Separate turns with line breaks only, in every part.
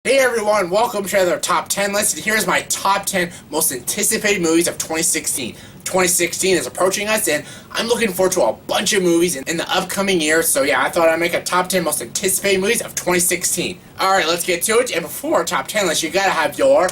Hey everyone, welcome to another Top 10 list, and here's my Top 10 most anticipated movies of 2016. 2016 is approaching us, and I'm looking forward to a bunch of movies in the upcoming year, so yeah, I thought I'd make a Top 10 most anticipated movies of 2016. Alright, let's get to it, and before our Top 10 list, you gotta have your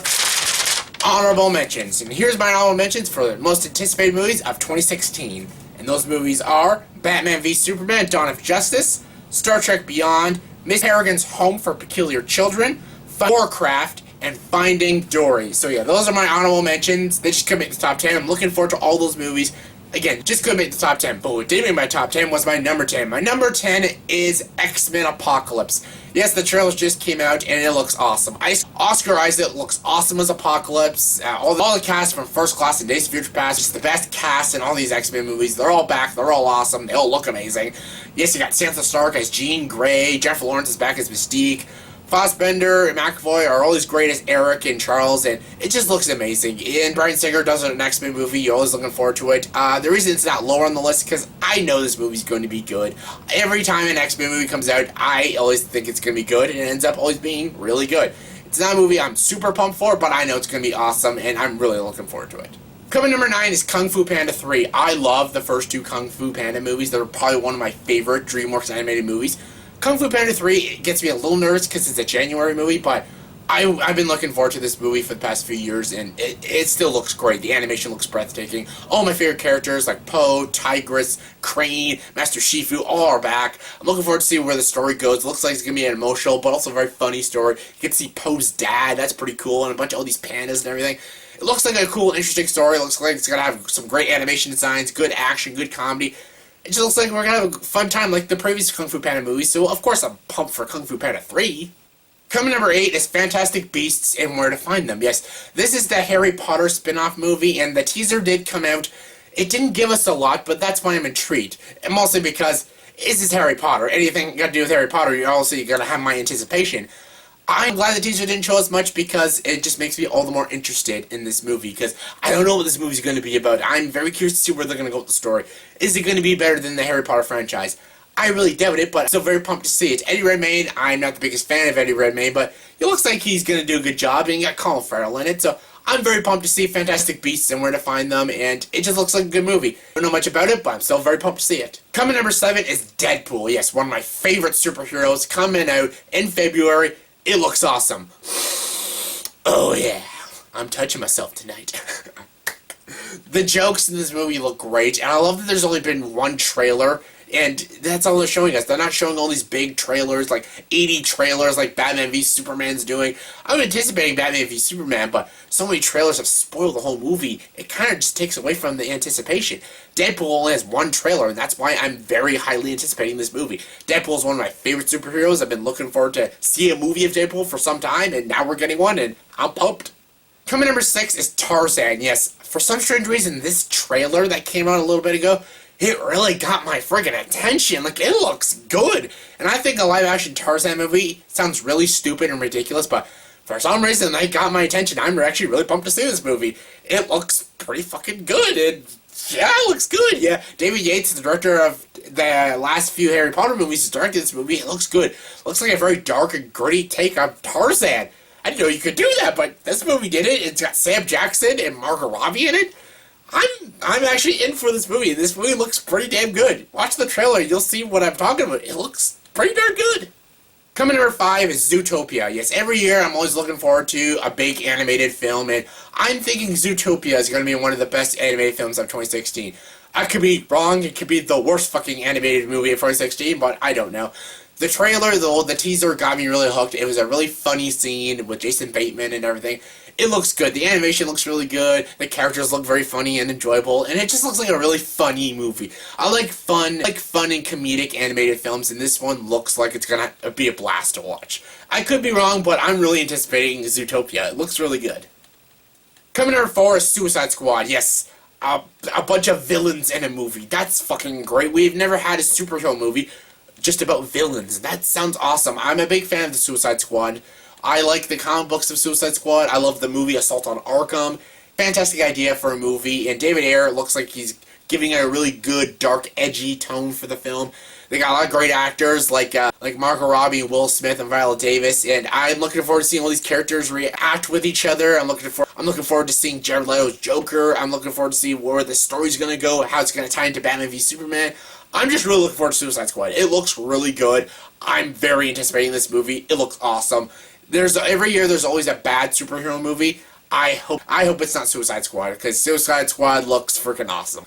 honorable mentions. And here's my honorable mentions for the most anticipated movies of 2016. And those movies are Batman v Superman, Dawn of Justice, Star Trek Beyond, Miss Harrigan's Home for Peculiar Children, Warcraft, and Finding Dory. So yeah, those are my honorable mentions. They just couldn't make the top 10. I'm looking forward to all those movies. Again, just couldn't make the top 10. But what did make my top 10 was my number 10. My number 10 is XMen Apocalypse. Yes, the trailers just came out, and it looks awesome. Oscar Isaac looks awesome as Apocalypse. All the cast from First Class and Days of Future Past, just the best cast in all these X-Men movies. They're all back. They're all awesome. They all look amazing. Yes, you got Sansa Stark as Jean Grey. Jennifer Lawrence is back as Mystique. Fassbender and McAvoy are always great as Eric and Charles, and it just looks amazing. And Bryan Singer does an X-Men movie. You're always looking forward to it. The reason it's not lower on the list is because I know this movie's going to be good. Every time an X-Men movie comes out, I always think it's going to be good, and it ends up always being really good. It's not a movie I'm super pumped for, but I know it's going to be awesome, and I'm really looking forward to it. Coming number 9 is Kung Fu Panda 3. I love the first two Kung Fu Panda movies. They're probably one of my favorite DreamWorks animated movies. Kung Fu Panda 3 gets me a little nervous because it's a January movie, but I've been looking forward to this movie for the past few years, and it still looks great. The animation looks breathtaking. All my favorite characters like Po, Tigress, Crane, Master Shifu, all are back. I'm looking forward to seeing where the story goes. It looks like it's going to be an emotional, but also very funny story. You get to see Po's dad. That's pretty cool, and a bunch of all these pandas and everything. It looks like a cool, interesting story. It looks like it's going to have some great animation designs, good action, good comedy. It just looks like we're going to have a fun time like the previous Kung Fu Panda movies, so of course I'm pumped for Kung Fu Panda 3. Coming number 8 is Fantastic Beasts and Where to Find Them. Yes, this is the Harry Potter spin-off movie, and the teaser did come out. It didn't give us a lot, but that's why I'm intrigued. And mostly because this is Harry Potter. Anything got to do with Harry Potter, you're also going to have my anticipation. I'm glad the teaser didn't show us much because it just makes me all the more interested in this movie because I don't know what this movie's going to be about. I'm very curious to see where they're going to go with the story. Is it going to be better than the Harry Potter franchise? I really doubt it, but I'm still very pumped to see it. Eddie Redmayne, I'm not the biggest fan of Eddie Redmayne, but it looks like he's going to do a good job, and you got Colin Farrell in it, so I'm very pumped to see Fantastic Beasts and Where to Find Them, and it just looks like a good movie. I don't know much about it, but I'm still very pumped to see it. Coming number 7 is Deadpool. Yes, one of my favorite superheroes coming out in February. It looks awesome. Oh yeah, I'm touching myself tonight. The jokes in this movie look great, and I love that there's only been one trailer, and that's all they're showing us. They're not showing all these big trailers, like 80 trailers like Batman v Superman's doing. I'm anticipating Batman v Superman, but so many trailers have spoiled the whole movie, it kind of just takes away from the anticipation. Deadpool only has one trailer, and that's why I'm very highly anticipating this movie. Deadpool is one of my favorite superheroes. I've been looking forward to see a movie of Deadpool for some time, and now we're getting one, and I'm pumped. Coming number 6 is Tarzan. Yes, for some strange reason, this trailer that came out a little bit ago, it really got my friggin' attention. Like, it looks good. And I think a live-action Tarzan movie sounds really stupid and ridiculous, but for some reason, they got my attention. I'm actually really pumped to see this movie. It looks pretty fucking good. Yeah, it looks good. Yeah, David Yates, the director of the last few Harry Potter movies, has directed this movie. It looks good. It looks like a very dark and gritty take on Tarzan. I didn't know you could do that, but this movie did it. It's got Sam Jackson and Margot Robbie in it. I'm actually in for this movie. This movie looks pretty damn good. Watch the trailer, you'll see what I'm talking about. It looks pretty darn good. Coming number 5 is Zootopia. Yes, every year I'm always looking forward to a big animated film, and I'm thinking Zootopia is going to be one of the best animated films of 2016. I could be wrong. It could be the worst fucking animated movie of 2016, but I don't know. The trailer, the teaser got me really hooked. It was a really funny scene with Jason Bateman and everything. It looks good. The animation looks really good. The characters look very funny and enjoyable, and it just looks like a really funny movie. I like fun and comedic animated films, and this one looks like it's gonna be a blast to watch. I could be wrong, but I'm really anticipating Zootopia. It looks really good. Coming number 4 is Suicide Squad. Yes, a bunch of villains in a movie. That's fucking great. We've never had a superhero movie just about villains. That sounds awesome. I'm a big fan of the Suicide Squad. I like the comic books of Suicide Squad. I love the movie Assault on Arkham. Fantastic idea for a movie, and David Ayer looks like he's giving it a really good, dark, edgy tone for the film. They got a lot of great actors like Margot Robbie, Will Smith, and Viola Davis, and I'm looking forward to seeing all these characters react with each other. I'm looking forward to seeing Jared Leto's Joker. I'm looking forward to seeing where the story's gonna go, how it's gonna tie into Batman v Superman. I'm just really looking forward to Suicide Squad. It looks really good. I'm very anticipating this movie. It looks awesome. Every year there's always a bad superhero movie. I hope it's not Suicide Squad, because Suicide Squad looks freaking awesome.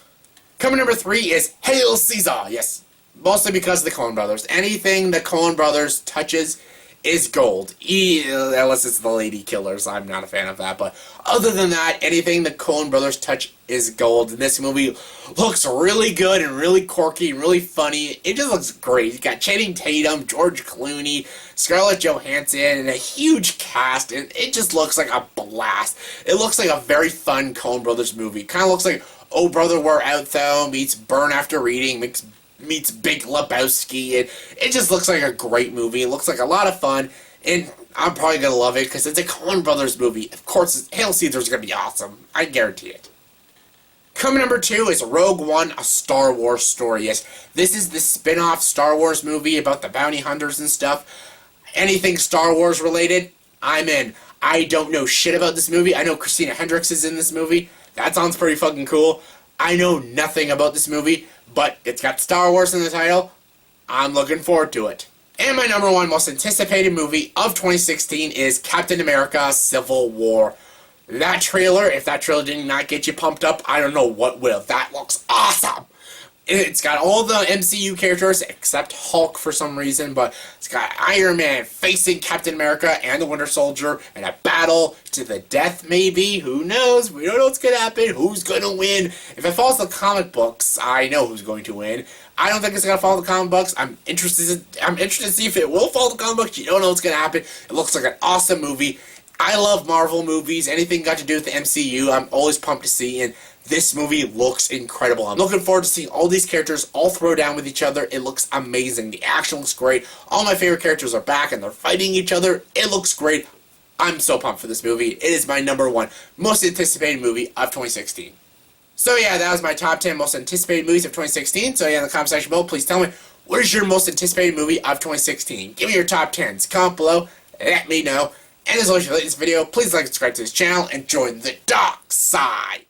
Coming number 3 is Hail Caesar. Yes, mostly because of the Coen Brothers. Anything the Coen Brothers touches is gold. Unless it's the Lady Killers. I'm not a fan of that. But other than that, anything the Coen Brothers touch is gold. And this movie looks really good and really quirky and really funny. It just looks great. You got Channing Tatum, George Clooney, Scarlett Johansson, and a huge cast. And it just looks like a blast. It looks like a very fun Coen Brothers movie. Kind of looks like Oh Brother, Where Art Thou meets Burn After Reading meets Big Lebowski, and it just looks like a great movie. It looks like a lot of fun, and I'm probably going to love it because it's a Coen Brothers movie. Of course, Hail Caesar is going to be awesome. I guarantee it. Coming number 2 is Rogue One, a Star Wars story. Yes, this is the spin-off Star Wars movie about the bounty hunters and stuff. Anything Star Wars related, I'm in. I don't know shit about this movie. I know Christina Hendricks is in this movie. That sounds pretty fucking cool. I know nothing about this movie, but it's got Star Wars in the title. I'm looking forward to it. And my number 1 most anticipated movie of 2016 is Captain America: Civil War. That trailer, if that trailer did not get you pumped up, I don't know what will. That looks awesome. It's got all the MCU characters except Hulk for some reason, but it's got Iron Man facing Captain America and the Winter Soldier in a battle to the death, maybe. Who knows? We don't know what's going to happen. Who's going to win? If it follows the comic books, I know who's going to win. I don't think it's going to follow the comic books. I'm interested to see if it will follow the comic books. You don't know what's going to happen. It looks like an awesome movie. I love Marvel movies. Anything got to do with the MCU, I'm always pumped to see, and this movie looks incredible. I'm looking forward to seeing all these characters all throw down with each other. It looks amazing. The action looks great. All my favorite characters are back and they're fighting each other. It looks great. I'm so pumped for this movie. It is my number 1 most anticipated movie of 2016. So yeah, that was my top 10 most anticipated movies of 2016. So yeah, in the comment section below, please tell me, what is your most anticipated movie of 2016? Give me your top 10s. Comment below. Let me know. And as always, if you like this video, please like and subscribe to this channel and join the dark side.